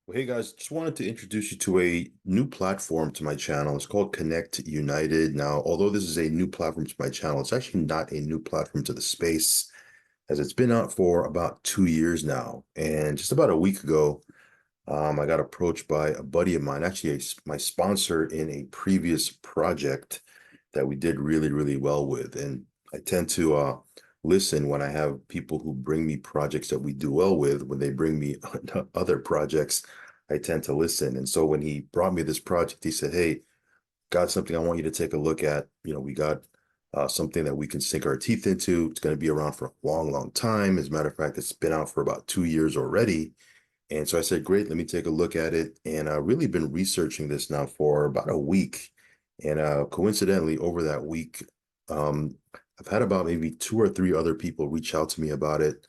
Well, hey guys, just wanted to introduce you to a new platform to my channel. It's called Connect United. Now, although this is a new platform to my channel, it's actually not a new platform to the space, as it's been out for about 2 years now. And just about a week ago, I got approached by a buddy of mine, actually my sponsor in a previous project that we did really, really well with. And I tend to listen when I have people who bring me projects that we do well with. When they bring me other projects, I tend to listen. And so when he brought me this project, he said, "Hey, got something I want you to take a look at. We got something that we can sink our teeth into. It's going to be around for a long, long time. As a matter of fact, it's been out for about 2 years already." And so I said, great, let me take a look at it. And I've really been researching this now for about a week. And coincidentally, over that week, um, I've had about maybe two or three other people reach out to me about it.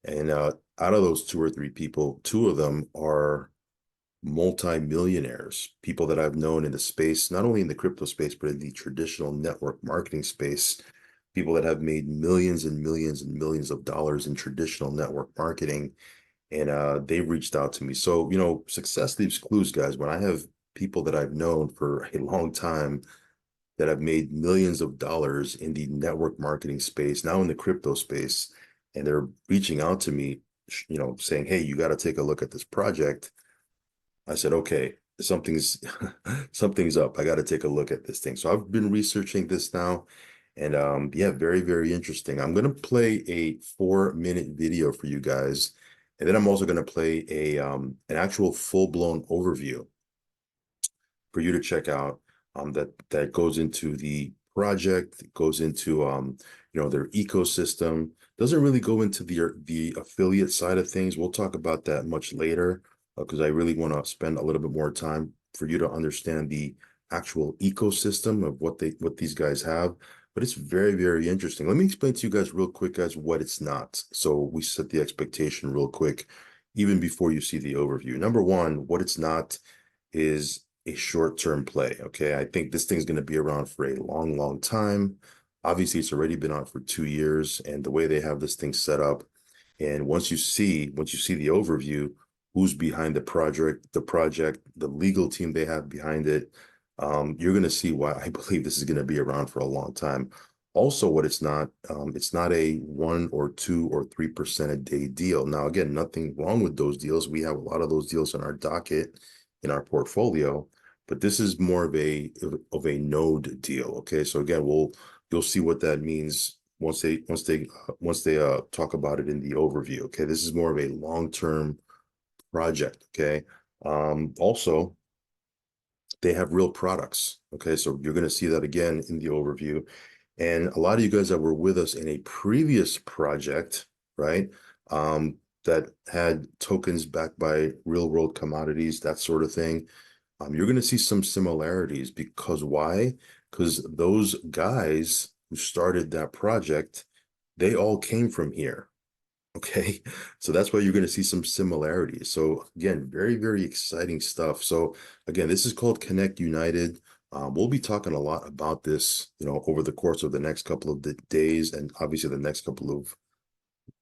And out of those two or three people, two of them are multi-millionaires, people that I've known in the space, not only in the crypto space, but in the traditional network marketing space, people that have made millions and millions and millions of dollars in traditional network marketing, and they've reached out to me. So, success leaves clues, guys. When I have people that I've known for a long time that have made millions of dollars in the network marketing space, now in the crypto space, and they're reaching out to me, saying, "Hey, you got to take a look at this project." I said, "Okay, something's something's up. I got to take a look at this thing." So I've been researching this now, and yeah, very, very interesting. I'm gonna play a 4-minute video for you guys, and then I'm also gonna play an actual full-blown overview for you to check out, that goes into the project, goes into their ecosystem. Doesn't really go into the affiliate side of things. We'll talk about that much later, because I really want to spend a little bit more time for you to understand the actual ecosystem of what these guys have. But it's very, very interesting. Let me explain to you guys real quick, guys, what it's not. So we set the expectation real quick, even before you see the overview. Number one, what it's not is a short-term play. Okay. I think this thing's going to be around for a long, long time. Obviously, it's already been on for 2 years, and the way they have this thing set up. And once you see the overview, who's behind the legal team they have behind it, you're going to see why I believe this is going to be around for a long time. Also, what it's not a 1 or 2 or 3% a day deal. Now, again, nothing wrong with those deals. We have a lot of those deals in our docket, in our portfolio, but this is more of a node deal. Okay, so again, you'll see what that means once they talk about it in the overview. Okay, this is more of a long-term project. Okay, also they have real products. Okay, so you're going to see that again in the overview. And a lot of you guys that were with us in a previous project, right? That had tokens backed by real world commodities, that sort of thing. You're going to see some similarities, because why? Because those guys who started that project, they all came from here. Okay. So that's why you're going to see some similarities. So again, very, very exciting stuff. So again, this is called Connect United. We'll be talking a lot about this, over the course of the next couple of days, and obviously the next couple of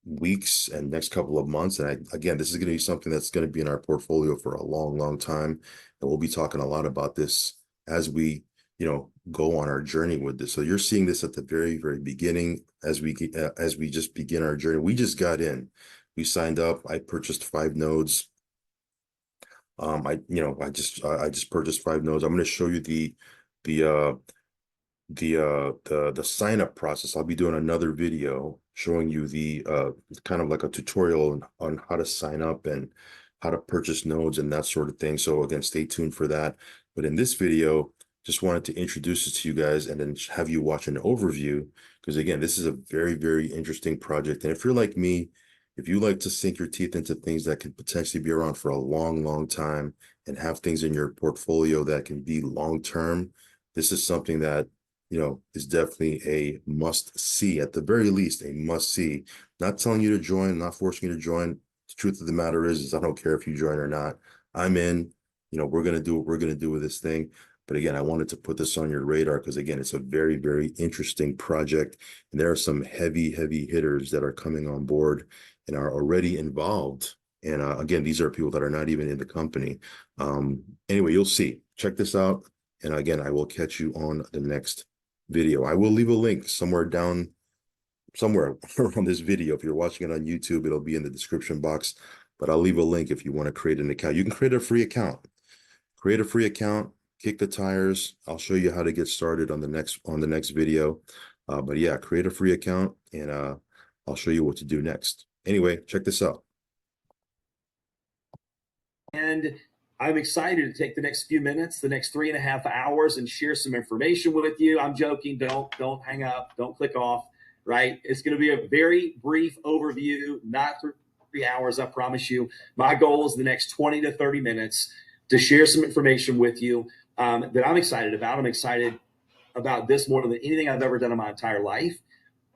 weeks and next couple of months. And again, this is going to be something that's going to be in our portfolio for a long, long time. And we'll be talking a lot about this as we, go on our journey with this. So you're seeing this at the very, very beginning as we just begin our journey. We just got in, we signed up. I purchased 5 nodes. I just purchased 5 nodes. I'm going to show you the uh the sign up process. I'll be doing another video showing you the kind of like a tutorial on how to sign up and how to purchase nodes and that sort of thing. So again, stay tuned for that. But in this video, just wanted to introduce it to you guys and then have you watch an overview, because again, this is a very, very interesting project. And if you're like me, if you like to sink your teeth into things that could potentially be around for a long, long time and have things in your portfolio that can be long term, this is something that is definitely a must see. At the very least, a must see. Not telling you to join, not forcing you to join. The truth of the matter is I don't care if you join or not. I'm in. We're gonna do what we're gonna do with this thing. But again, I wanted to put this on your radar because again, it's a very, very interesting project, and there are some heavy, heavy hitters that are coming on board and are already involved And again, these are people that are not even in the company. Anyway, you'll see. Check this out. And again, I will catch you on the next video. I will leave a link somewhere around this video. If you're watching it on YouTube, it'll be in the description box. But I'll leave a link if you want to create an account. You can create a free account. Create a free account, kick the tires. I'll show you how to get started on the next video. But yeah, create a free account, and I'll show you what to do next. Anyway, check this out. And I'm excited to take the next few minutes, the next 3.5 hours, and share some information with you. I'm joking. Don't hang up. Don't click off. Right? It's going to be a very brief overview, not 3 hours, I promise you. My goal is the next 20 to 30 minutes to share some information with you that I'm excited about. I'm excited about this more than anything I've ever done in my entire life.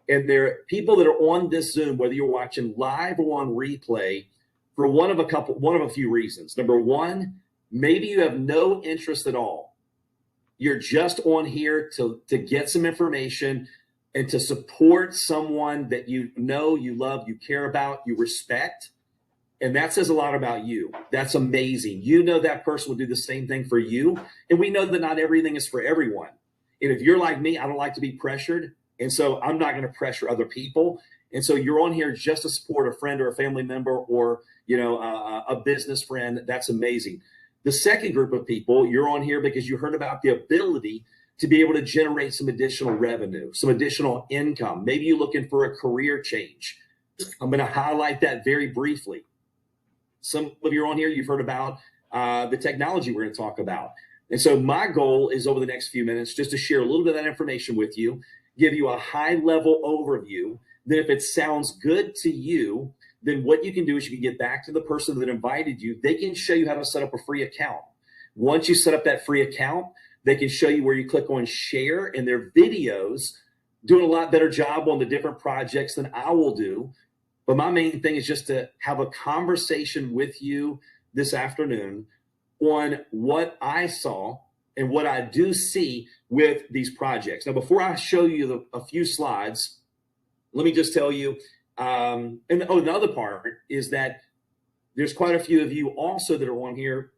And there are people that are on this Zoom, whether you're watching live or on replay, for one of a few reasons. Number one, maybe you have no interest at all. You're just on here to get some information and to support someone that you know, you love, you care about, you respect. And that says a lot about you. That's amazing. You know that person will do the same thing for you. And we know that not everything is for everyone. And if you're like me, I don't like to be pressured. And so I'm not going to pressure other people. And so you're on here just to support a friend or a family member or, a business friend. That's amazing. The second group of people, you're on here because you heard about the ability to be able to generate some additional revenue, some additional income. Maybe you're looking for a career change. I'm going to highlight that very briefly. Some of you are on here, you've heard about the technology we're going to talk about. And so my goal is over the next few minutes just to share a little bit of that information with you, give you a high-level overview. Then if it sounds good to you, then what you can do is you can get back to the person that invited you. They can show you how to set up a free account. Once you set up that free account, they can show you where you click on share, and their videos doing a lot better job on the different projects than I will do. But my main thing is just to have a conversation with you this afternoon on what I saw and what I do see with these projects. Now, before I show you a few slides, let me just tell you, the other part is that there's quite a few of you also that are on here,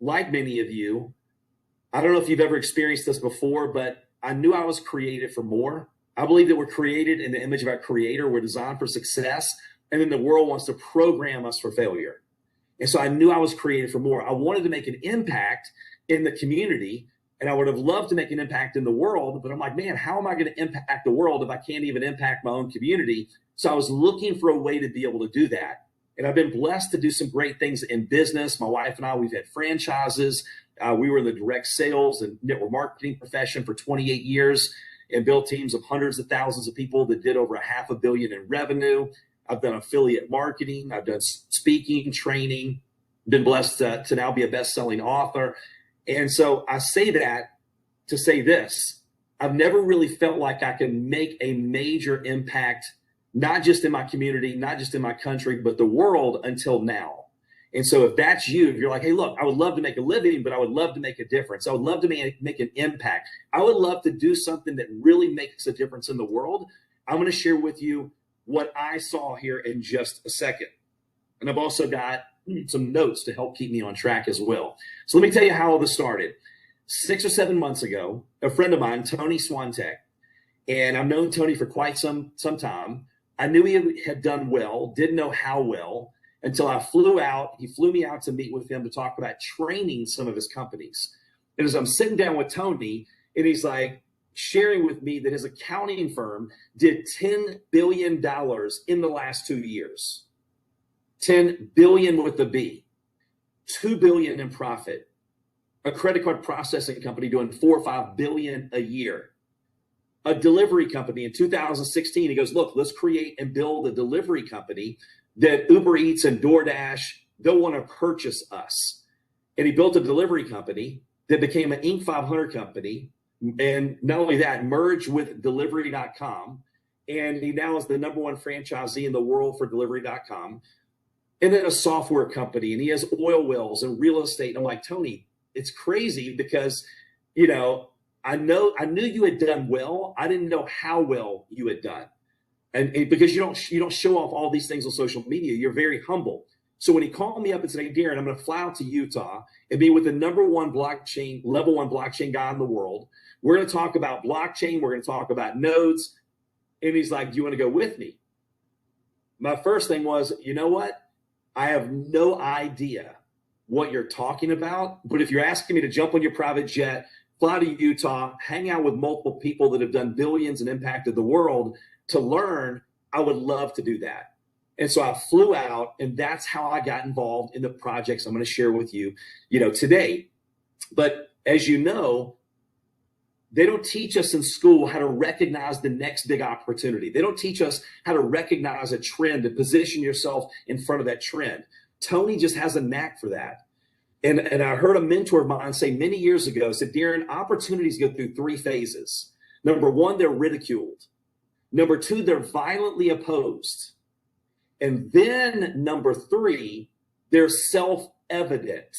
like many of you. I don't know if you've ever experienced this before, but I knew I was created for more. I believe that we're created in the image of our Creator. We're designed for success, and then the world wants to program us for failure. And so I knew I was created for more. I wanted to make an impact in the community, and I would have loved to make an impact in the world, but I'm like, man, how am I going to impact the world if I can't even impact my own community? So I was looking for a way to be able to do that. And I've been blessed to do some great things in business. My wife and I, we've had franchises. We were in the direct sales and network marketing profession for 28 years and built teams of hundreds of thousands of people that did over $500 million in revenue. I've done affiliate marketing. I've done speaking, training, been blessed to now be a best-selling author. And so I say that to say this. I've never really felt like I can make a major impact, not just in my community, not just in my country, but the world until now. And so if that's you, if you're like, hey, look, I would love to make a living, but I would love to make a difference. I would love to make an impact. I would love to do something that really makes a difference in the world. I'm going to share with you what I saw here in just a second. And I've also got some notes to help keep me on track as well. So let me tell you how all this started. 6 or 7 months ago, a friend of mine, Tony Swantek, and I've known Tony for quite some time. I knew he had done well, didn't know how well, until I flew out. He flew me out to meet with him to talk about training some of his companies. And as I'm sitting down with Tony, and he's like sharing with me that his accounting firm did $10 billion in the last 2 years. 10 billion with a B, 2 billion in profit. A credit card processing company doing 4 or 5 billion a year. A delivery company in 2016, he goes, look, let's create and build a delivery company that Uber Eats and DoorDash, they'll want to purchase us. And he built a delivery company that became an Inc. 500 company. And not only that, merged with delivery.com. And he now is the #1 franchisee in the world for delivery.com. And then a software company. And he has oil wells and real estate. And I'm like, Tony, it's crazy because, I knew you had done well. I didn't know how well you had done. And because you don't show off all these things on social media, you're very humble. So when he called me up and said, hey, Darren, I'm going to fly out to Utah and be with the number one blockchain, level one blockchain guy in the world. We're going to talk about blockchain. We're going to talk about nodes. And he's like, do you want to go with me? My first thing was, you know what? I have no idea what you're talking about. But if you're asking me to jump on your private jet, fly to Utah, hang out with multiple people that have done billions and impacted the world to learn, I would love to do that. And so I flew out, and that's how I got involved in the projects I'm going to share with you, today. But as you know, they don't teach us in school how to recognize the next big opportunity. They don't teach us how to recognize a trend and position yourself in front of that trend. Tony just has a knack for that. And I heard a mentor of mine say many years ago, said, Darren, opportunities go through three phases. Number one, they're ridiculed. Number two, they're violently opposed. And then number three, they're self-evident.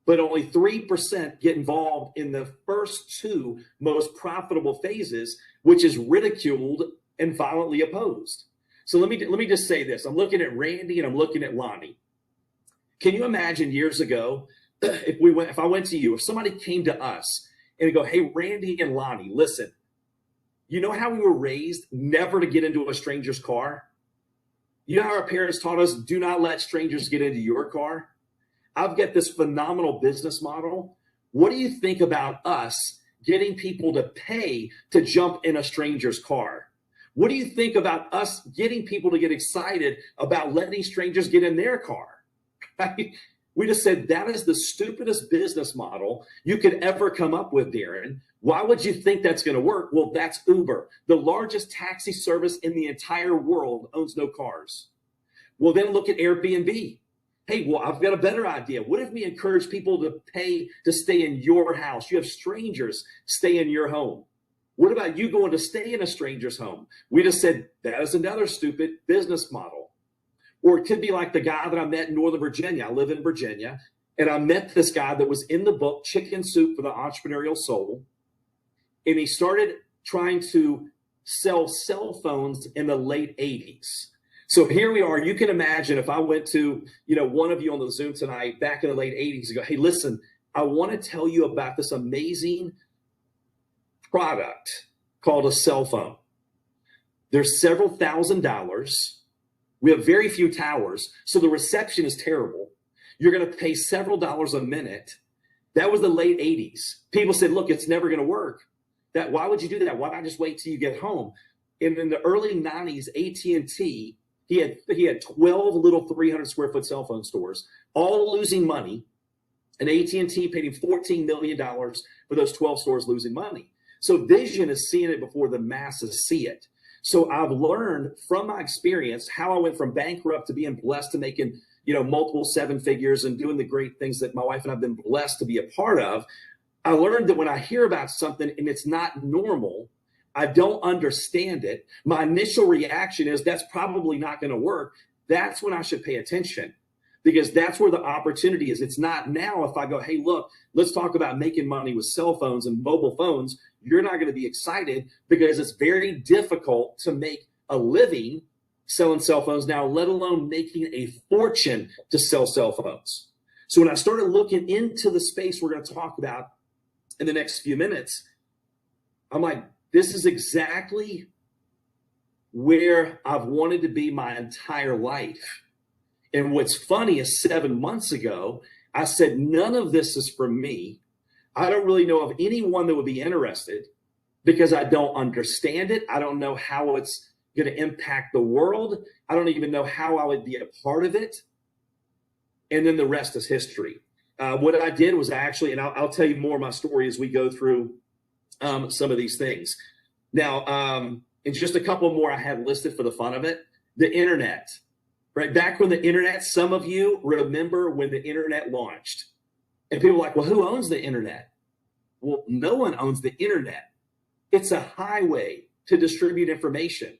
But only 3% get involved in the first two most profitable phases, which is ridiculed and violently opposed. So let me just say this. I'm looking at Randy and I'm looking at Lonnie. Can you imagine years ago, if I went to you, if somebody came to us and go, hey, Randy and Lonnie, listen, you know how we were raised never to get into a stranger's car? You know how our parents taught us, do not let strangers get into your car? I've got this phenomenal business model. What do you think about us getting people to pay to jump in a stranger's car? What do you think about us getting people to get excited about letting strangers get in their car? Right? We just said that is the stupidest business model you could ever come up with, Darren. Why would you think that's going to work? Well, that's Uber. The largest taxi service in the entire world owns no cars. Well, then look at Airbnb. Hey, well, I've got a better idea. What if we encourage people to pay to stay in your house? You have strangers stay in your home. What about you going to stay in a stranger's home? We just said that is another stupid business model. Or it could be like the guy that I met in Northern Virginia. I live in Virginia, and I met this guy that was in the book, Chicken Soup for the Entrepreneurial Soul. And he started trying to sell cell phones in the late 80s. So here we are. You can imagine if I went to, one of you on the Zoom tonight back in the late 80s and go, hey, listen, I want to tell you about this amazing product called a cell phone. There's several $1,000s. We have very few towers, so the reception is terrible. You're going to pay several dollars a minute. That was the late 80s. People said, look, it's never going to work. Why would you do that? Why not just wait till you get home? And in the early 90s, AT&T, he had 12 little 300 square foot cell phone stores, all losing money. And AT&T paid him $14 million for those 12 stores losing money. So vision is seeing it before the masses see it. So I've learned from my experience how I went from bankrupt to being blessed to making, multiple seven figures and doing the great things that my wife and I've been blessed to be a part of. I learned that when I hear about something and it's not normal, I don't understand it, my initial reaction is that's probably not going to work. That's when I should pay attention, because that's where the opportunity is. It's not now if I go, hey, look, let's talk about making money with cell phones and mobile phones. You're not going to be excited because it's very difficult to make a living selling cell phones now, let alone making a fortune to sell cell phones. So when I started looking into the space we're going to talk about in the next few minutes, I'm like, this is exactly where I've wanted to be my entire life. And what's funny is 7 months ago, I said, none of this is for me. I don't really know of anyone that would be interested because I don't understand it. I don't know how it's going to impact the world. I don't even know how I would be a part of it. And then the rest is history. What I did was and I'll tell you more of my story as we go through some of these things. Now, and just a couple more I had listed for the fun of it. The internet, right? Back when the internet, some of you remember when the internet launched. And people are like, well, who owns the internet? Well, no one owns the internet. It's a highway to distribute information.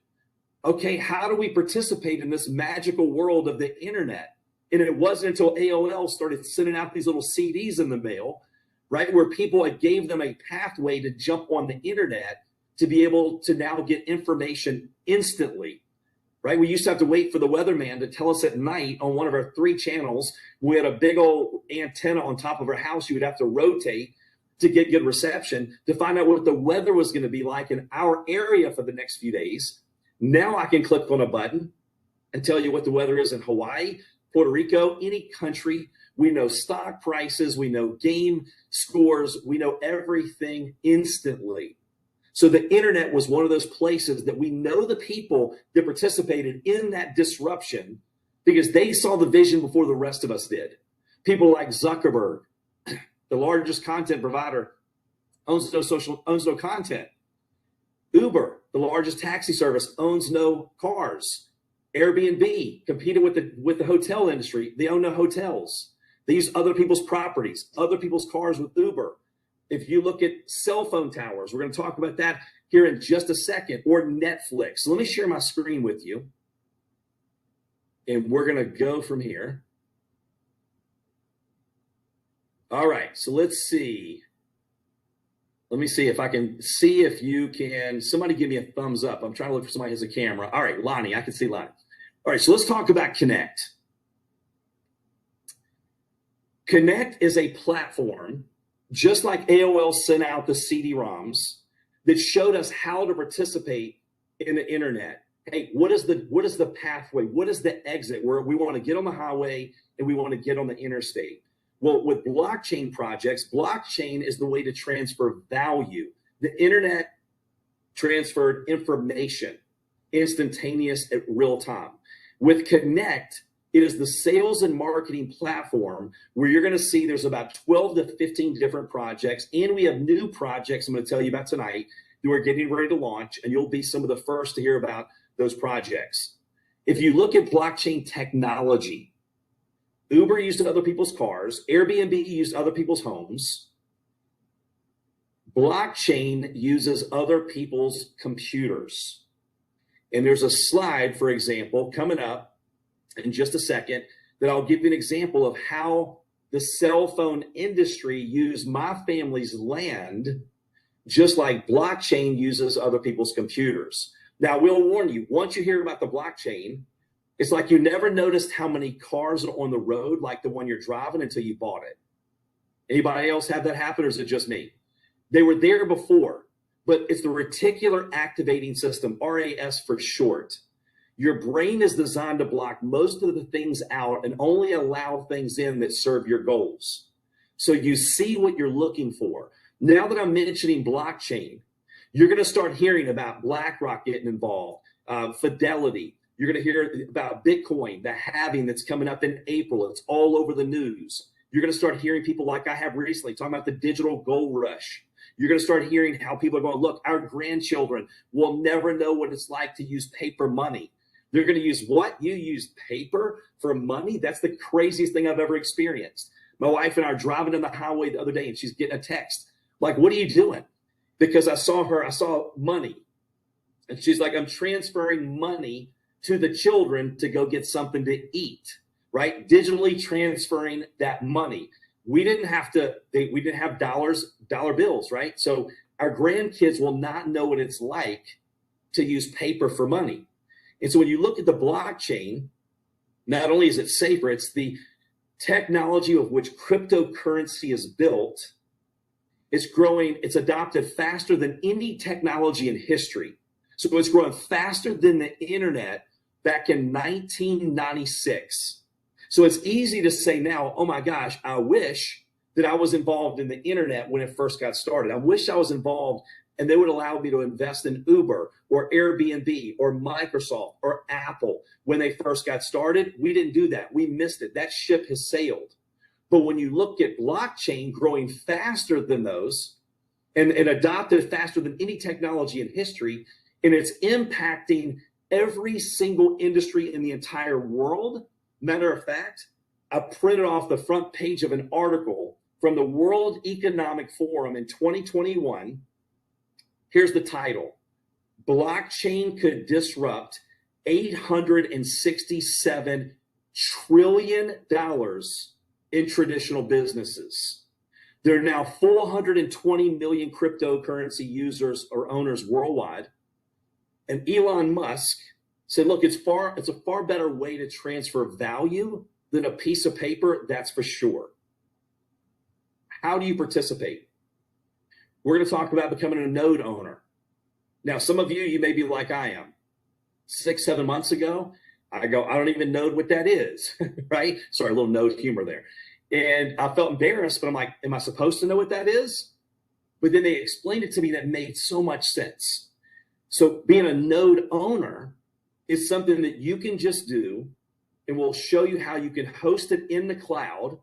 Okay, how do we participate in this magical world of the internet? And it wasn't until AOL started sending out these little CDs in the mail, right, where people gave them a pathway to jump on the internet to be able to now get information instantly. right? We used to have to wait for the weatherman to tell us at night on one of our 3 channels. We had a big old antenna on top of our house. You would have to rotate to get good reception to find out what the weather was going to be like in our area for the next few days. Now I can click on a button and tell you what the weather is in Hawaii, Puerto Rico, any country. We know stock prices, we know game scores, we know everything instantly. So the internet was one of those places that we know the people that participated in that disruption because they saw the vision before the rest of us did. People like Zuckerberg, the largest content provider, owns no content. Uber, the largest taxi service, owns no cars. Airbnb competed with the hotel industry. They own no hotels. They use other people's properties, other people's cars with Uber. If you look at cell phone towers, we're going to talk about that here in just a second, or Netflix. So let me share my screen with you. And we're going to go from here. All right, so let's see. Let me see if I can see if you can. Somebody give me a thumbs up. I'm trying to look for somebody who has a camera. All right, Lonnie, I can see Lonnie. All right, so let's talk about Connect. Connect is a platform, just like AOL sent out the CD-ROMs, that showed us how to participate in the internet. Hey, what is the pathway? What is the exit where we want to get on the highway and we want to get on the interstate? Well, with blockchain projects, blockchain is the way to transfer value. The internet transferred information, instantaneous at real time. With Connect, it is the sales and marketing platform where you're going to see there's about 12 to 15 different projects. And we have new projects I'm going to tell you about tonight that we're getting ready to launch. And you'll be some of the first to hear about those projects. If you look at blockchain technology, Uber used other people's cars. Airbnb used other people's homes. Blockchain uses other people's computers. And there's a slide, for example, coming up in just a second that I'll give you an example of how the cell phone industry used my family's land, just like blockchain uses other people's computers. Now, we'll warn you, once you hear about the blockchain, it's like you never noticed how many cars are on the road, like the one you're driving, until you bought it. Anybody else have that happen, or is it just me? They were there before, but it's the reticular activating system, RAS for short. Your brain is designed to block most of the things out and only allow things in that serve your goals. So you see what you're looking for. Now that I'm mentioning blockchain, you're going to start hearing about BlackRock getting involved, Fidelity. You're going to hear about Bitcoin, the halving that's coming up in April. It's all over the news. You're going to start hearing people like I have recently talking about the digital gold rush. You're going to start hearing how people are going, look, our grandchildren will never know what it's like to use paper money. They're going to use what? You use paper for money? That's the craziest thing I've ever experienced. My wife and I are driving down the highway the other day, and she's getting a text. Like, what are you doing? Because I saw money. And she's like, I'm transferring money to the children to go get something to eat, right? Digitally transferring that money. We didn't have dollar bills, right? So our grandkids will not know what it's like to use paper for money. And so when you look at the blockchain, not only is it safer, it's the technology of which cryptocurrency is built. It's growing, it's adopted faster than any technology in history. So it's growing faster than the internet back in 1996. So it's easy to say now, oh my gosh, I wish that I was involved in the internet when it first got started. I wish I was involved and they would allow me to invest in Uber or Airbnb or Microsoft or Apple when they first got started. We didn't do that. We missed it. That ship has sailed. But when you look at blockchain growing faster than those and adopted faster than any technology in history, and it's impacting every single industry in the entire world. Matter of fact, I printed off the front page of an article from the World Economic Forum in 2021. Here's the title: Blockchain could disrupt $867 trillion in traditional businesses. There are now 420 million cryptocurrency users or owners worldwide. And Elon Musk Said, look, it's a far better way to transfer value than a piece of paper, that's for sure. How do you participate? We're going to talk about becoming a node owner. Now, some of you may be like I am. 6, 7 months ago, I don't even know what that is, right? Sorry, a little node humor there. And I felt embarrassed, but I'm like, am I supposed to know what that is? But then they explained it to me that made so much sense. So being a node owner is something that you can just do, and we'll show you how you can host it in the cloud,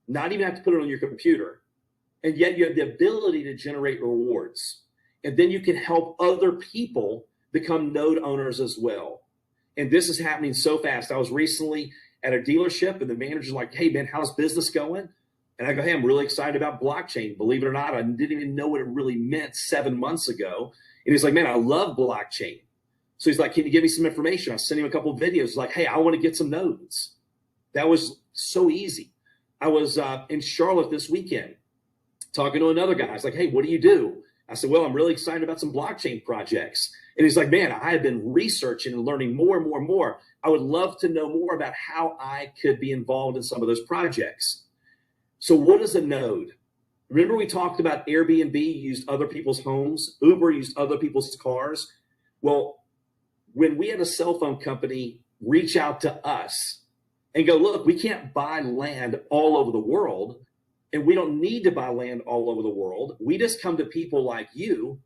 not even have to put it on your computer, and yet you have the ability to generate rewards. And then you can help other people become node owners as well. And this is happening so fast. I was recently at a dealership, and the manager's like, hey, man, how's business going? And I go, hey, I'm really excited about blockchain. Believe it or not, I didn't even know what it really meant 7 months ago. And he's like, man, I love blockchain. So he's like, can you give me some information? I sent him a couple of videos. He's like, hey, I want to get some nodes. That was so easy. I was in Charlotte this weekend talking to another guy. I was like, hey, what do you do? I said, well, I'm really excited about some blockchain projects. And he's like, man, I have been researching and learning more and more and more. I would love to know more about how I could be involved in some of those projects. So what is a node? Remember we talked about Airbnb used other people's homes, Uber used other people's cars. Well, when we had a cell phone company reach out to us and go, look, we can't buy land all over the world, and we don't need to buy land all over the world. We just come to people like you,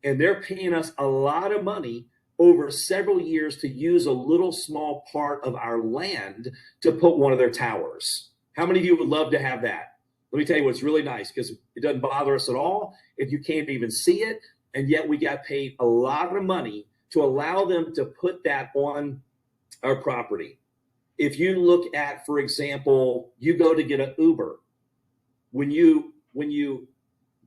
and they're paying us a lot of money over several years to use a little small part of our land to put one of their towers. How many of you would love to have that? Let me tell you what's really nice, because it doesn't bother us at all if you can't even see it, and yet we got paid a lot of money to allow them to put that on our property. If you look at, for example, you go to get an Uber. When you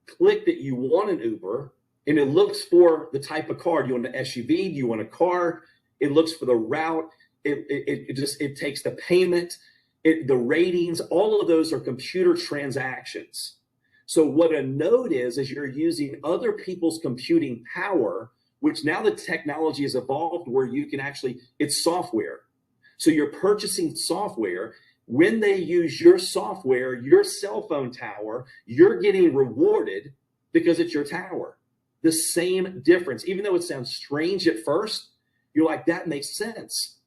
click that you want an Uber, and it looks for the type of car. Do you want an SUV? Do you want a car? It looks for the route. It takes the payment, the ratings. All of those are computer transactions. So what a node is you're using other people's computing power, which now the technology has evolved where you can actually, it's software. So you're purchasing software. When they use your software, your cell phone tower, you're getting rewarded because it's your tower. The same difference. Even though it sounds strange at first, you're like, that makes sense.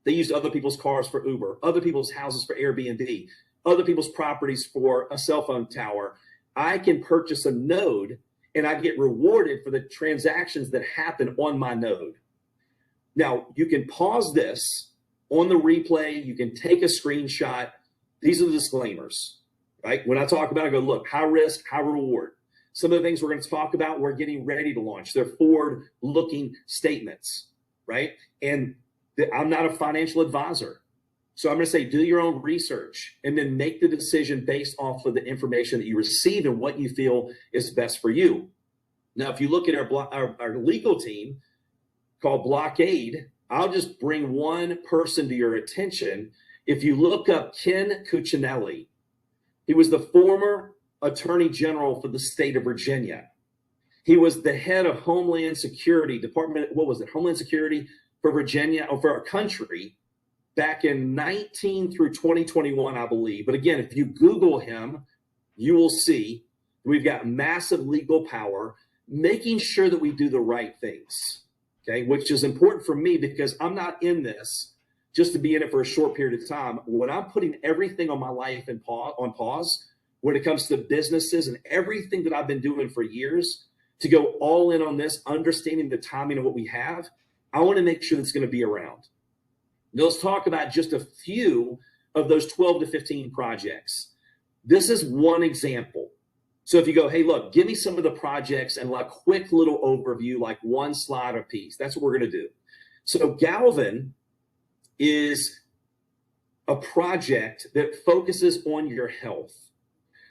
They used other people's cars for Uber, other people's houses for Airbnb, other people's properties for a cell phone tower. I can purchase a node and I get rewarded for the transactions that happen on my node. Now, you can pause this on the replay. You can take a screenshot. These are the disclaimers, right? When I talk about it, I go, look, high risk, high reward. Some of the things we're going to talk about, we're getting ready to launch. They're forward-looking statements, right? And I'm not a financial advisor. So I'm going to say, do your own research and then make the decision based off of the information that you receive and what you feel is best for you. Now, if you look at our legal team called Blockade, I'll just bring one person to your attention. If you look up Ken Cuccinelli, he was the former Attorney General for the state of Virginia. He was the head of Homeland Security, Homeland Security for Virginia, or for our country, back in 19 through 2021, I believe. But again, if you Google him, you will see we've got massive legal power, making sure that we do the right things, okay, which is important for me because I'm not in this just to be in it for a short period of time. When I'm putting everything on my life on pause, when it comes to businesses and everything that I've been doing for years, to go all in on this, understanding the timing of what we have, I want to make sure that's going to be around. Now, let's talk about just a few of those 12 to 15 projects. This is one example. So if you go, hey, look, give me some of the projects and like quick little overview, like one slide a piece. That's what we're going to do. So Galvin is a project that focuses on your health.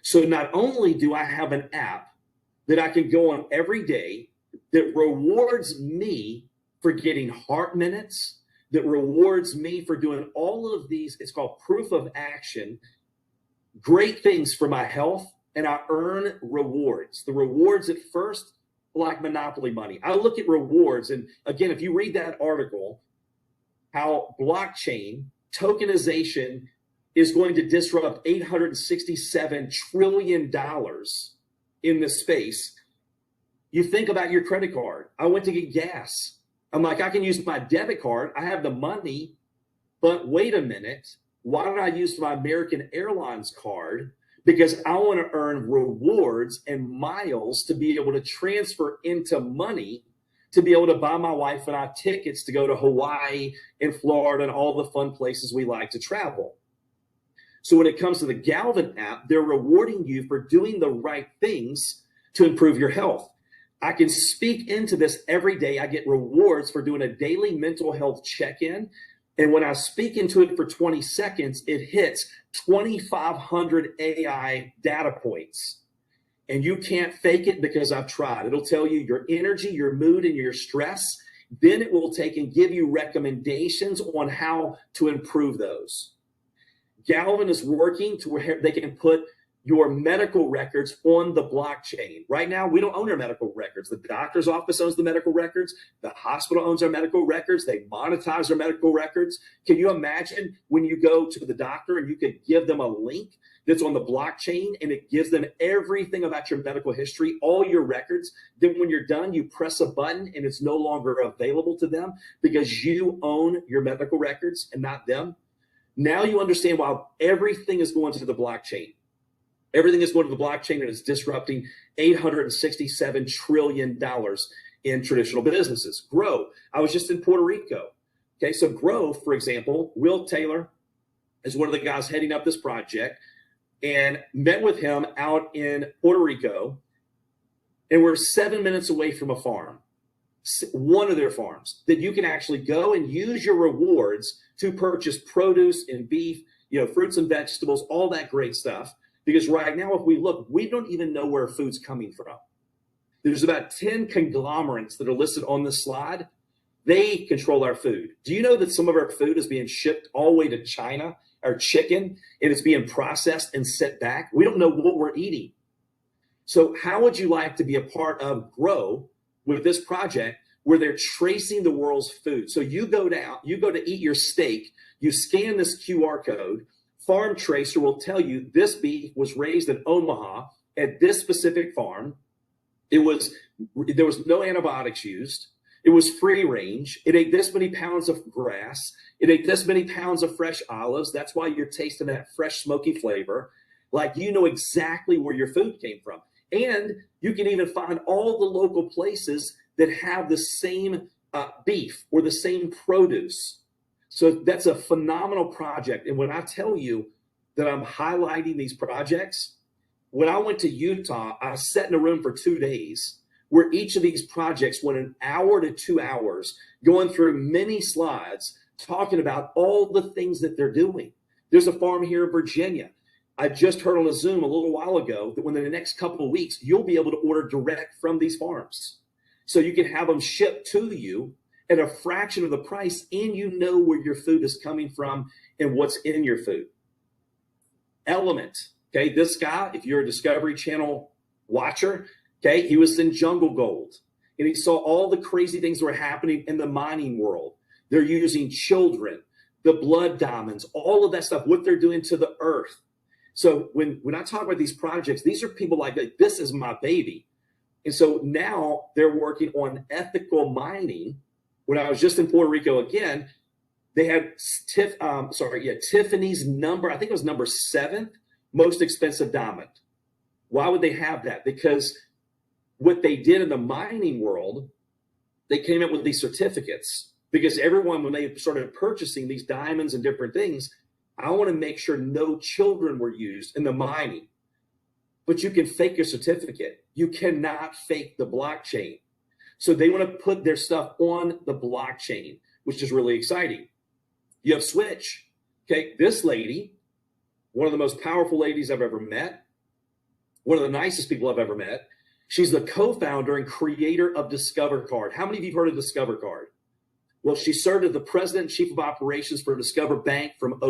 So not only do I have an app that I can go on every day that rewards me for getting heart minutes, that rewards me for doing all of these, it's called proof of action, great things for my health, and I earn rewards. The rewards at first, like Monopoly money. I look at rewards, and again, if you read that article, how blockchain tokenization is going to disrupt $867 trillion in this space. You think about your credit card. I went to get gas. I'm like, I can use my debit card. I have the money, but wait a minute. Why don't I use my American Airlines card? Because I want to earn rewards and miles to be able to transfer into money to be able to buy my wife and I tickets to go to Hawaii and Florida and all the fun places we like to travel. So when it comes to the Galvin app, they're rewarding you for doing the right things to improve your health. I can speak into this every day. I get rewards for doing a daily mental health check-in. And when I speak into it for 20 seconds, it hits 2,500 AI data points. And you can't fake it because I've tried. It'll tell you your energy, your mood, and your stress. Then it will take and give you recommendations on how to improve those. Galvin is working to where they can put your medical records on the blockchain. Right now, we don't own our medical records. The doctor's office owns the medical records. The hospital owns our medical records. They monetize our medical records. Can you imagine when you go to the doctor and you could give them a link that's on the blockchain and it gives them everything about your medical history, all your records. Then when you're done, you press a button and it's no longer available to them because you own your medical records and not them. Now you understand why everything is going to the blockchain. Everything is going to the blockchain and it's disrupting $867 trillion in traditional businesses. Grow. I was just in Puerto Rico. Okay, so Grow, for example, Will Taylor is one of the guys heading up this project, and met with him out in Puerto Rico, and we're 7 minutes away from a farm, one of their farms, that you can actually go and use your rewards to purchase produce and beef, fruits and vegetables, all that great stuff. Because right now, if we look, we don't even know where food's coming from. There's about 10 conglomerates that are listed on this slide. They control our food. Do you know that some of our food is being shipped all the way to China, our chicken, and it's being processed and sent back? We don't know what we're eating. So how would you like to be a part of Grow with this project where they're tracing the world's food? So you go to eat your steak, you scan this QR code, Farm Tracer will tell you this beef was raised in Omaha at this specific farm. There was no antibiotics used. It was free range. It ate this many pounds of grass. It ate this many pounds of fresh olives. That's why you're tasting that fresh, smoky flavor. Like, you know exactly where your food came from. And you can even find all the local places that have the same beef or the same produce. So that's a phenomenal project. And when I tell you that I'm highlighting these projects, when I went to Utah, I sat in a room for 2 days where each of these projects went an hour to 2 hours, going through many slides, talking about all the things that they're doing. There's a farm here in Virginia. I just heard on a Zoom a little while ago that within the next couple of weeks, you'll be able to order direct from these farms. So you can have them shipped to you at a fraction of the price, and you know where your food is coming from and what's in your food. Element, okay, this guy, if you're a Discovery Channel watcher, okay, he was in Jungle Gold, and he saw all the crazy things that were happening in the mining world. They're using children, the blood diamonds, all of that stuff, what they're doing to the earth. So when I talk about these projects, these are people like, this is my baby. And so now they're working on ethical mining. When I was just in Puerto Rico again, they had Tiffany's number, I think it was number 7th most expensive diamond. Why would they have that? Because what they did in the mining world, they came up with these certificates. Because everyone, when they started purchasing these diamonds and different things, I want to make sure no children were used in the mining. But you can fake your certificate. You cannot fake the blockchain. So they want to put their stuff on the blockchain, which is really exciting. You have Switch. Okay, this lady, one of the most powerful ladies I've ever met, one of the nicest people I've ever met. She's the co-founder and creator of Discover Card. How many of you have heard of Discover Card? Well, she served as the president and chief of operations for Discover Bank from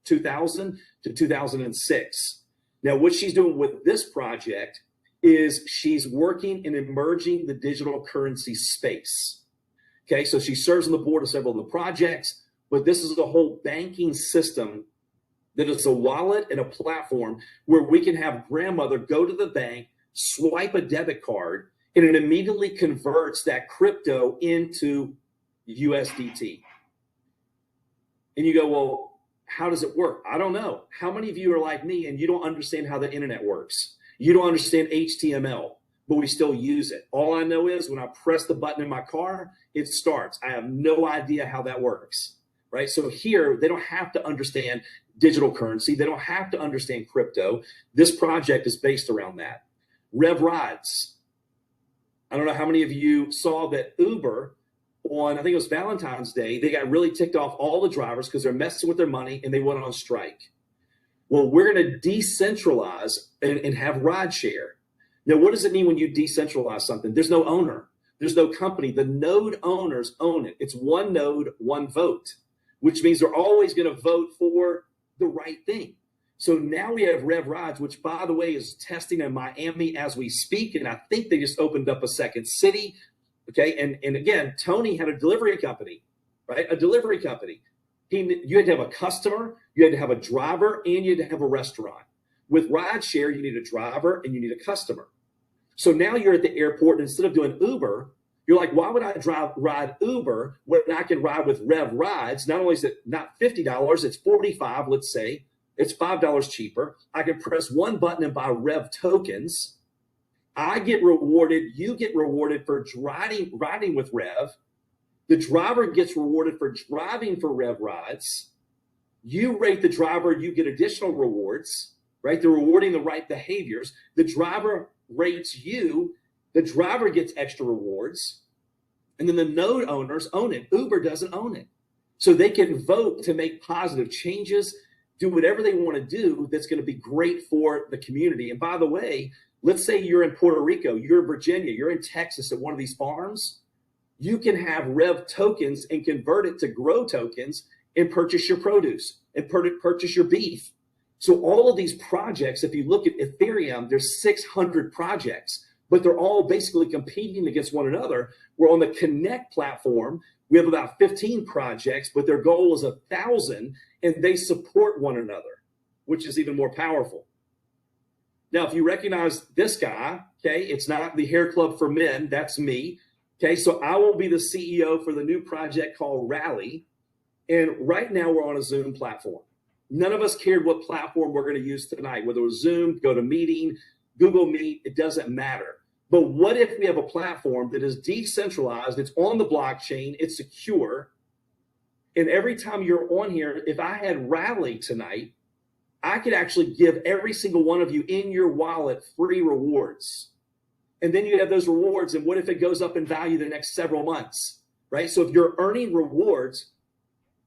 2000 to 2006. Now, what she's doing with this project is she's working in emerging the digital currency space. Okay, so she serves on the board of several of the projects. but this is a whole banking system that is a wallet and a platform where we can have grandmother go to the bank, swipe a debit card, and it immediately converts that crypto into USDT. And you go, well, how does it work? I don't know. How many of you are like me and you don't understand how the internet works? You don't understand HTML, but we still use it. All I know is when I press the button in my car, it starts. I have no idea how that works, right? So here, they don't have to understand digital currency. They don't have to understand crypto. This project is based around that. Rev Rides. I don't know how many of you saw that Uber on, I think it was Valentine's Day, they got really ticked off all the drivers because they're messing with their money and they went on strike. Well, we're going to decentralize and have ride share. Now, what does it mean when you decentralize something? There's no owner. There's no company. The node owners own it. It's one node, one vote, which means they're always going to vote for the right thing. So now we have Rev Rides, which, by the way, is testing in Miami as we speak. And I think they just opened up a second city. Okay. And again, Tony had a delivery company, right? A delivery company. You had to have a customer, you had to have a driver, and you had to have a restaurant. With rideshare, you need a driver and you need a customer. So now you're at the airport, and instead of doing Uber, you're like, why would I ride Uber when I can ride with Rev Rides? Not only is it not $50, it's $45, let's say. It's $5 cheaper. I can press one button and buy Rev tokens. I get rewarded. You get rewarded for riding with Rev. The driver gets rewarded for driving for Rev Rides. You rate the driver, you get additional rewards, right? They're rewarding the right behaviors. The driver rates you. The driver gets extra rewards. And then the node owners own it. Uber doesn't own it. So they can vote to make positive changes, do whatever they want to do that's going to be great for the community. And by the way, let's say you're in Puerto Rico, you're in Virginia, you're in Texas at one of these farms. You can have Rev tokens and convert it to grow tokens and purchase your produce and purchase your beef. So all of these projects, if you look at Ethereum, there's 600 projects, but they're all basically competing against one another. We're on the Connect platform. We have about 15 projects, but their goal is 1,000, and they support one another, which is even more powerful. Now, if you recognize this guy, okay, it's not the Hair Club for Men, that's me. Okay, so I will be the CEO for the new project called Rally. And right now we're on a Zoom platform. None of us cared what platform we're going to use tonight, whether it was Zoom, GoToMeeting, Google Meet, it doesn't matter. But what if we have a platform that is decentralized, it's on the blockchain, it's secure, and every time you're on here, if I had Rally tonight, I could actually give every single one of you in your wallet free rewards. And then you have those rewards, and what if it goes up in value the next several months, right? So if you're earning rewards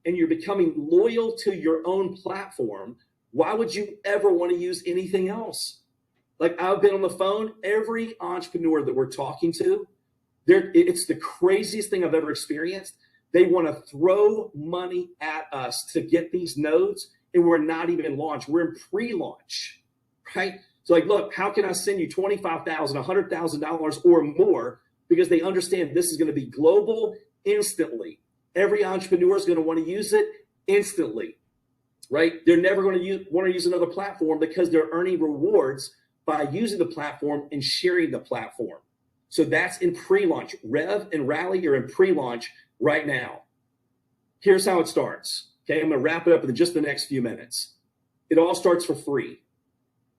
and you're becoming loyal to your own platform, why would you ever want to use anything else? Like, I've been on the phone, every entrepreneur that we're talking to, it's the craziest thing I've ever experienced. They want to throw money at us to get these nodes, and we're not even in launch. We're in pre-launch, right? So like, look, how can I send you $25,000, $100,000 or more? Because they understand this is going to be global instantly. Every entrepreneur is going to want to use it instantly, right? They're never going to want to use another platform because they're earning rewards by using the platform and sharing the platform. So that's in pre-launch. Rev and Rally are in pre-launch right now. Here's how it starts. Okay, I'm going to wrap it up in just the next few minutes. It all starts for free.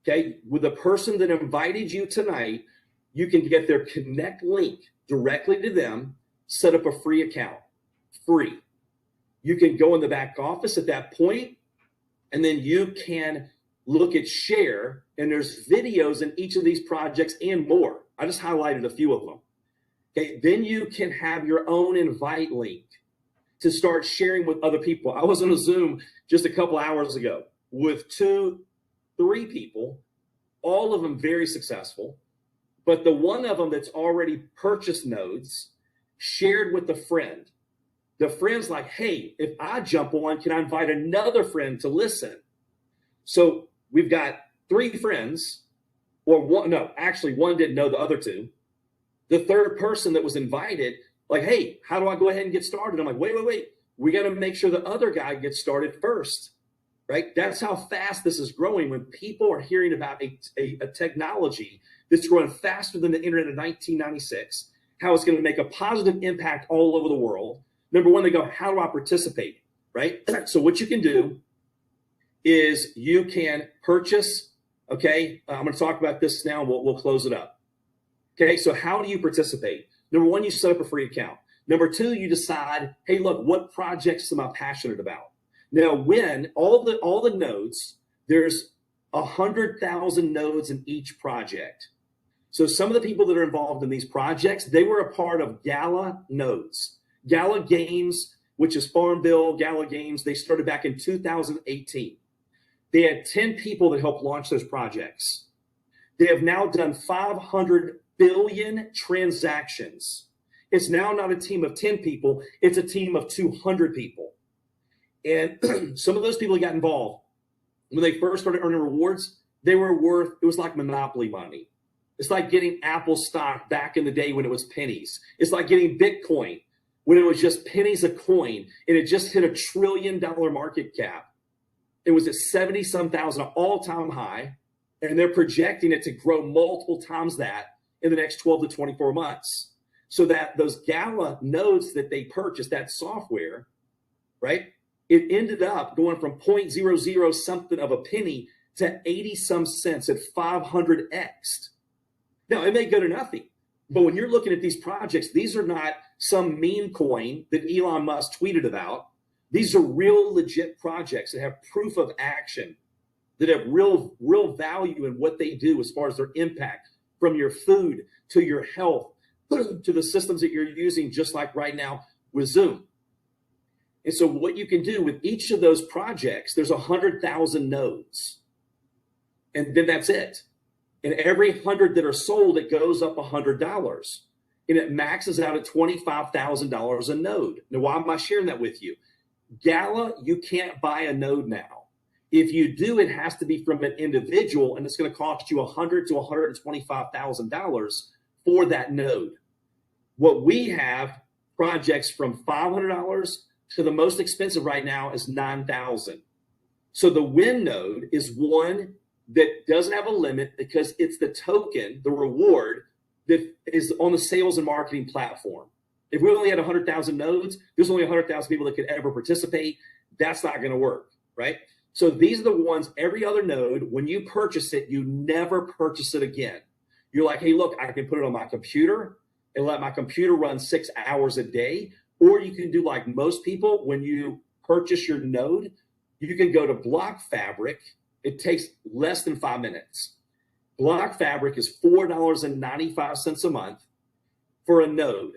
Okay, with the person that invited you tonight, you can get their Connect link directly to them, set up a free account, free. You can go in the back office at that point, and then you can look at share, and there's videos in each of these projects and more. I just highlighted a few of them. Okay, then you can have your own invite link to start sharing with other people. I was on a Zoom just a couple hours ago with 3 people, all of them very successful, but the one of them that's already purchased nodes shared with a friend. The friend's like, hey, if I jump on, can I invite another friend to listen? So we've got 3 friends, or one, no, actually one didn't know the other 2. The third person that was invited, like, hey, how do I go ahead and get started? I'm like, wait. We got to make sure the other guy gets started first, right? That's how fast this is growing. When people are hearing about a technology that's growing faster than the internet in 1996, how it's going to make a positive impact all over the world. Number one, they go, how do I participate, right? So what you can do is you can purchase, okay? I'm going to talk about this now. We'll close it up. Okay, so how do you participate? Number one, you set up a free account. Number two, you decide, hey, look, what projects am I passionate about? Now, when all the nodes, there's 100,000 nodes in each project. So some of the people that are involved in these projects, they were a part of Gala nodes. Gala Games, which is Farmville, Gala Games, they started back in 2018. They had 10 people that helped launch those projects. They have now done 500 billion transactions. It's now not a team of 10 people, it's a team of 200 people. And some of those people that got involved, when they first started earning rewards, they were worth, it was like Monopoly money. It's like getting Apple stock back in the day when it was pennies. It's like getting Bitcoin when it was just pennies a coin and it just hit $1 trillion market cap. It was at 70-some thousand, an all-time high, and they're projecting it to grow multiple times that in the next 12 to 24 months. So that those Gala nodes that they purchased, that software, right, it ended up going from 0.00 something of a penny to 80-some cents at 500x. Now, it may go to nothing, but when you're looking at these projects, these are not some meme coin that Elon Musk tweeted about. These are real legit projects that have proof of action, that have real value in what they do as far as their impact, from your food to your health to the systems that you're using, just like right now with Zoom. And so what you can do with each of those projects, there's 100,000 nodes, and then that's it. And every 100 that are sold, it goes up $100, and it maxes out at $25,000 a node. Now, why am I sharing that with you? Gala, you can't buy a node now. If you do, it has to be from an individual, and it's going to cost you $100,000 to $125,000 for that node. What we have, projects from $500 to the most expensive right now is $9,000. So the win node is one that doesn't have a limit because it's the token, the reward that is on the sales and marketing platform. If we only had 100,000 nodes, there's only 100,000 people that could ever participate. That's not going to work, right? So these are the ones, every other node, when you purchase it, you never purchase it again. You're like, hey, look, I can put it on my computer and let my computer run 6 hours a day. Or you can do like most people, when you purchase your node, you can go to Block Fabric. It takes less than 5 minutes. Block Fabric is $4.95 a month for a node.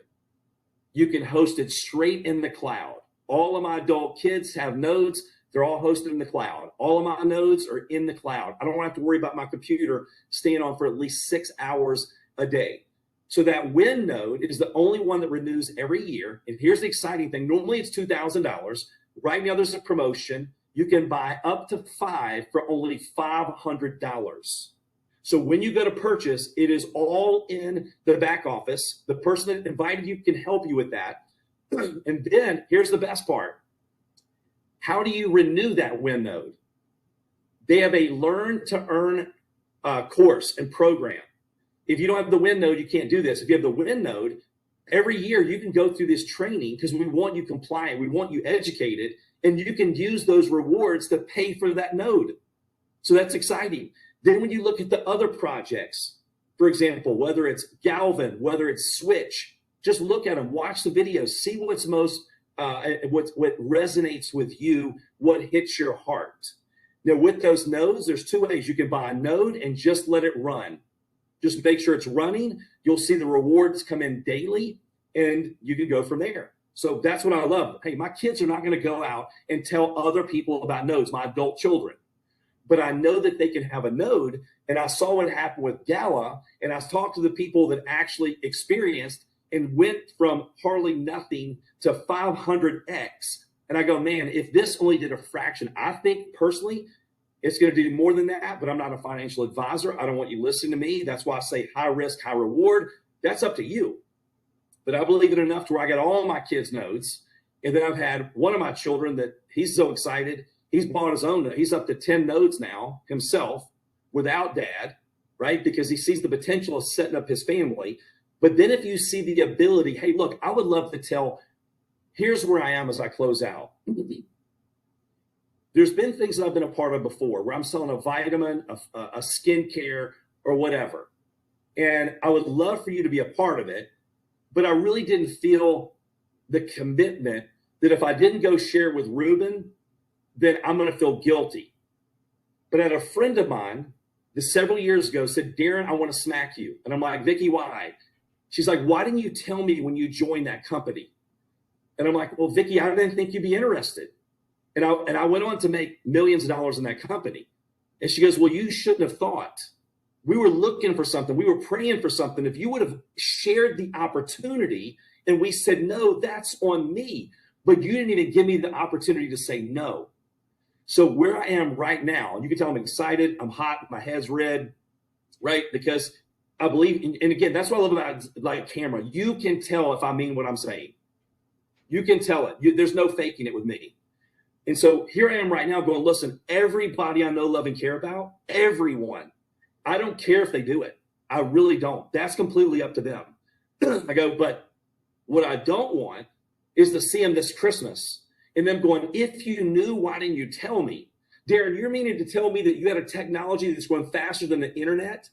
You can host it straight in the cloud. All of my adult kids have nodes. They're all hosted in the cloud. All of my nodes are in the cloud. I don't have to worry about my computer staying on for at least 6 hours a day. So that Win node is the only one that renews every year. And here's the exciting thing. Normally it's $2,000. Right now there's a promotion. You can buy up to 5 for only $500. So when you go to purchase, it is all in the back office. The person that invited you can help you with that. And then here's the best part. How do you renew that Win node? They have a Learn to Earn course and program. If you don't have the Win node, you can't do this. If you have the Win node, every year you can go through this training because we want you compliant. We want you educated, and you can use those rewards to pay for that node. So that's exciting. Then when you look at the other projects, for example, whether it's Galvin, whether it's Switch, just look at them, watch the videos, see what's most, what resonates with you, what hits your heart. Now with those nodes, there's two ways. You can buy a node and just let it run. Just make sure it's running. You'll see the rewards come in daily, and you can go from there. So that's what I love. Hey, my kids are not going to go out and tell other people about nodes, my adult children. But I know that they can have a node, and I saw what happened with Gala, and I talked to the people that actually experienced and went from hardly nothing to 500x. And I go, man, if this only did a fraction, I think personally it's going to do more than that, but I'm not a financial advisor. I don't want you listening to me. That's why I say high risk, high reward. That's up to you. But I believe it enough to where I got all my kids' nodes, And then I've had one of my children that he's so excited. He's bought his own. He's up to 10 nodes now himself without dad, right? Because he sees the potential of setting up his family. But then if you see the ability, hey, look, I would love to tell, here's where I am as I close out. There's been things that I've been a part of before where I'm selling a vitamin, a skincare, or whatever. And I would love for you to be a part of it. But I really didn't feel the commitment that if I didn't go share with Ruben, then I'm going to feel guilty. But I had a friend of mine that several years ago said, Darren, I want to smack you. And I'm like, Vicky, why? She's like, why didn't you tell me when you joined that company? And I'm like, well, Vicky, I didn't think you'd be interested. And I went on to make millions of dollars in that company. And she goes, well, you shouldn't have thought. We were looking for something. We were praying for something. If you would have shared the opportunity and we said, no, that's on me. But you didn't even give me the opportunity to say no. So where I am right now, you can tell I'm excited. I'm hot. My head's red, right? Because I believe, and again, that's what I love about like camera. You can tell if I mean what I'm saying. You can tell it. There's no faking it with me. And so here I am right now going, listen, everybody I know, love, and care about, everyone, I don't care if they do it. I really don't. That's completely up to them. I go, but what I don't want is to see them this Christmas and them going, if you knew, why didn't you tell me? Darren, you're meaning to tell me that you had a technology that's going faster than the internet,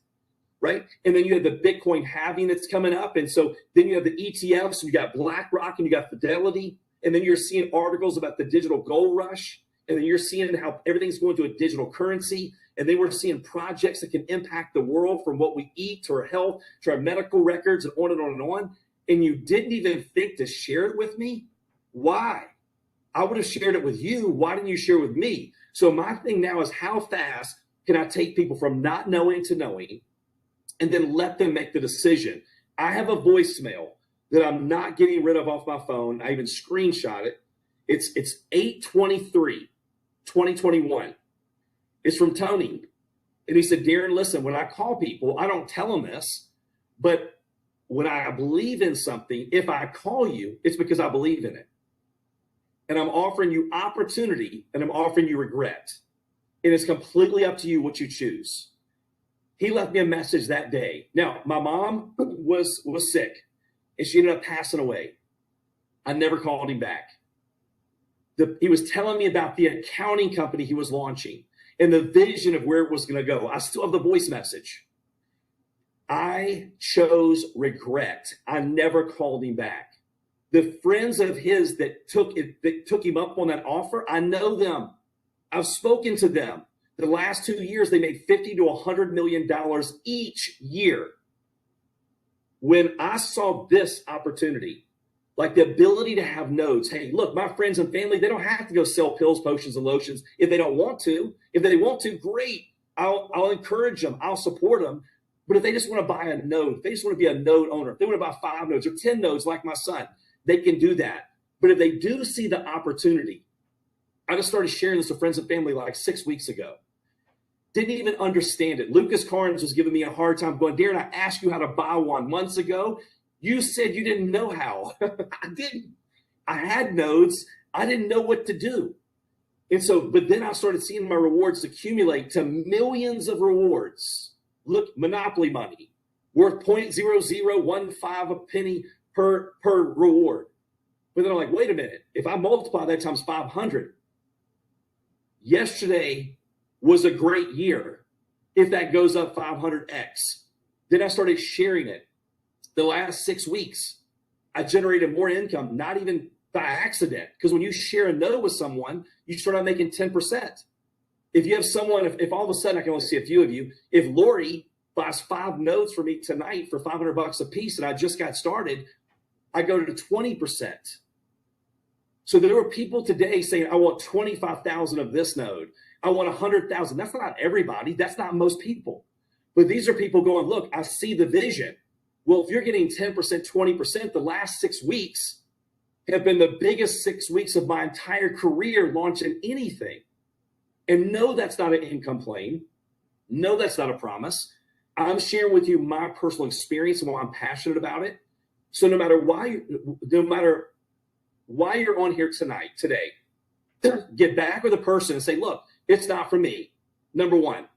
right? And then you have the Bitcoin halving that's coming up. And so then you have the ETFs, and you got BlackRock, and you got Fidelity. And then you're seeing articles about the digital gold rush. And then you're seeing how everything's going to a digital currency. And then we're seeing projects that can impact the world, from what we eat to our health, to our medical records, and on and on and on. And you didn't even think to share it with me? Why? I would have shared it with you. Why didn't you share it with me? So my thing now is, how fast can I take people from not knowing to knowing, and then let them make the decision? I have a voicemail that I'm not getting rid of off my phone. I even screenshot it. It's 8/23/2021. It's from Tony. And he said, Darren, listen, when I call people, I don't tell them this, but when I believe in something, if I call you, it's because I believe in it. And I'm offering you opportunity, and I'm offering you regret. And it's completely up to you what you choose. He left me a message that day. Now, my mom was sick, and she ended up passing away. I never called him back. He was telling me about the accounting company he was launching and the vision of where it was going to go. I still have the voice message. I chose regret. I never called him back. The friends of his that took him up on that offer, I know them. I've spoken to them. The last 2 years, they made $50 to $100 million each year. When I saw this opportunity, like the ability to have nodes, hey, look, my friends and family, they don't have to go sell pills, potions, and lotions if they don't want to. If they want to, great. I'll encourage them. I'll support them. But if they just want to buy a node, if they just want to be a node owner, if they want to buy 5 nodes or 10 nodes like my son, they can do that. But if they do see the opportunity, I just started sharing this with friends and family like 6 weeks ago. Didn't even understand it. Lucas Carnes was giving me a hard time going, Darren, I asked you how to buy one months ago. You said you didn't know how. I didn't. I had nodes. I didn't know what to do. And so, but then I started seeing my rewards accumulate to millions of rewards. Look, Monopoly money, worth 0.0015 a penny per reward. But then I'm like, wait a minute. If I multiply that times 500, yesterday was a great year. If that goes up 500x, then I started sharing it. The last 6 weeks, I generated more income, not even by accident. Because when you share a node with someone, you start out making 10%. If you have someone, if all of a sudden, I can only see a few of you, if Lori buys 5 nodes for me tonight for $500 a piece, and I just got started, I go to 20%. So there were people today saying, I want 25,000 of this node. I want 100,000. That's not everybody. That's not most people. But these are people going, look, I see the vision. Well, if you're getting 10%, 20%, the last 6 weeks have been the biggest 6 weeks of my entire career launching anything. And no, that's not an income claim. No, that's not a promise. I'm sharing with you my personal experience and why I'm passionate about it. So no matter Why you're on here today, get back with a person and say, look, it's not for me. Number one,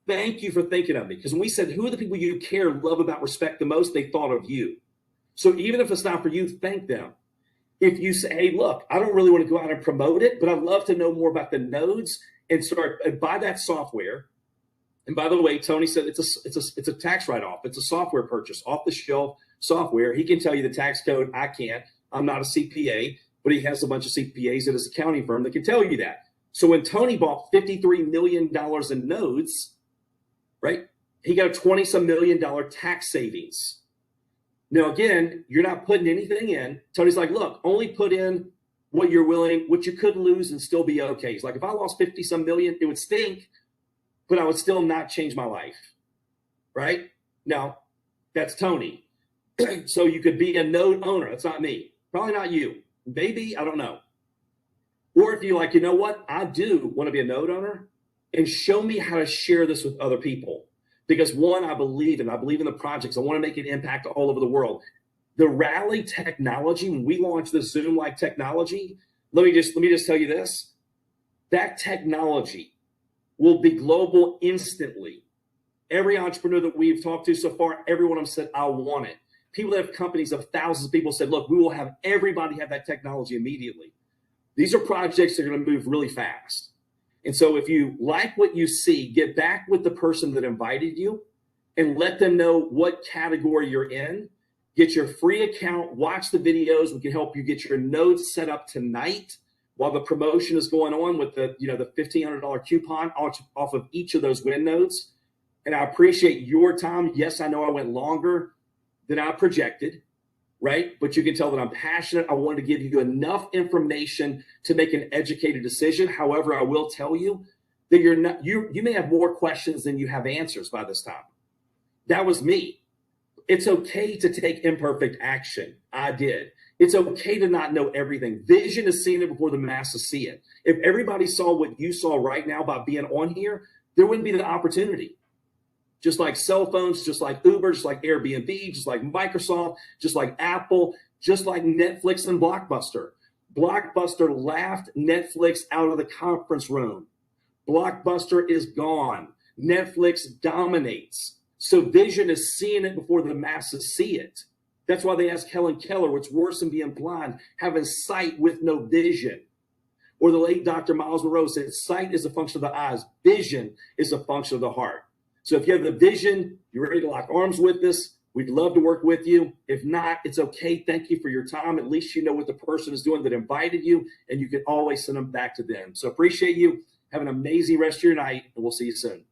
thank you for thinking of me. Because when we said, who are the people you care, love about, respect the most, they thought of you. So even if it's not for you, thank them. If you say, hey, look, I don't really want to go out and promote it, but I'd love to know more about the nodes and start and buy that software. And by the way, Tony said it's a tax write-off. It's a software purchase, off-the-shelf software. He can tell you the tax code. I can't. I'm not a CPA, but he has a bunch of CPAs at his accounting firm that can tell you that. So when Tony bought $53 million in nodes, right, he got a $20-some million tax savings. Now, again, you're not putting anything in. Tony's like, look, only put in what you're willing, what you could lose and still be okay. He's like, if I lost 50-some million, it would stink, but I would still not change my life, right? Now, that's Tony. So you could be a node owner. That's not me. Probably not you. Maybe, I don't know. Or if you're like, you know what? I do want to be a node owner, and show me how to share this with other people. Because one, I believe in the projects. I want to make an impact all over the world. The Rally technology, when we launched the Zoom-like technology, let me just tell you this. That technology will be global instantly. Every entrepreneur that we've talked to so far, everyone has said, I want it. People that have companies of thousands of people said, look, we will have everybody have that technology immediately. These are projects that are going to move really fast. And so if you like what you see, get back with the person that invited you and let them know what category you're in. Get your free account, watch the videos. We can help you get your nodes set up tonight while the promotion is going on with the $1,500 coupon off of each of those win nodes. And I appreciate your time. Yes, I know I went longer than I projected, right? But you can tell that I'm passionate. I wanted to give you enough information to make an educated decision. However, I will tell you that you may have more questions than you have answers by this time. That was me. It's okay to take imperfect action. I did. It's okay to not know everything. Vision is seeing it before the masses see it. If everybody saw what you saw right now by being on here, there wouldn't be the opportunity. Just like cell phones, just like Uber, just like Airbnb, just like Microsoft, just like Apple, just like Netflix and Blockbuster. Blockbuster laughed Netflix out of the conference room. Blockbuster is gone. Netflix dominates. So vision is seeing it before the masses see it. That's why they ask Helen Keller, what's worse than being blind, having sight with no vision. Or the late Dr. Miles Monroe said, sight is a function of the eyes. Vision is a function of the heart. So if you have the vision, you're ready to lock arms with us, we'd love to work with you. If not, it's okay. Thank you for your time. At least you know what the person is doing that invited you, and you can always send them back to them. So appreciate you. Have an amazing rest of your night, and we'll see you soon.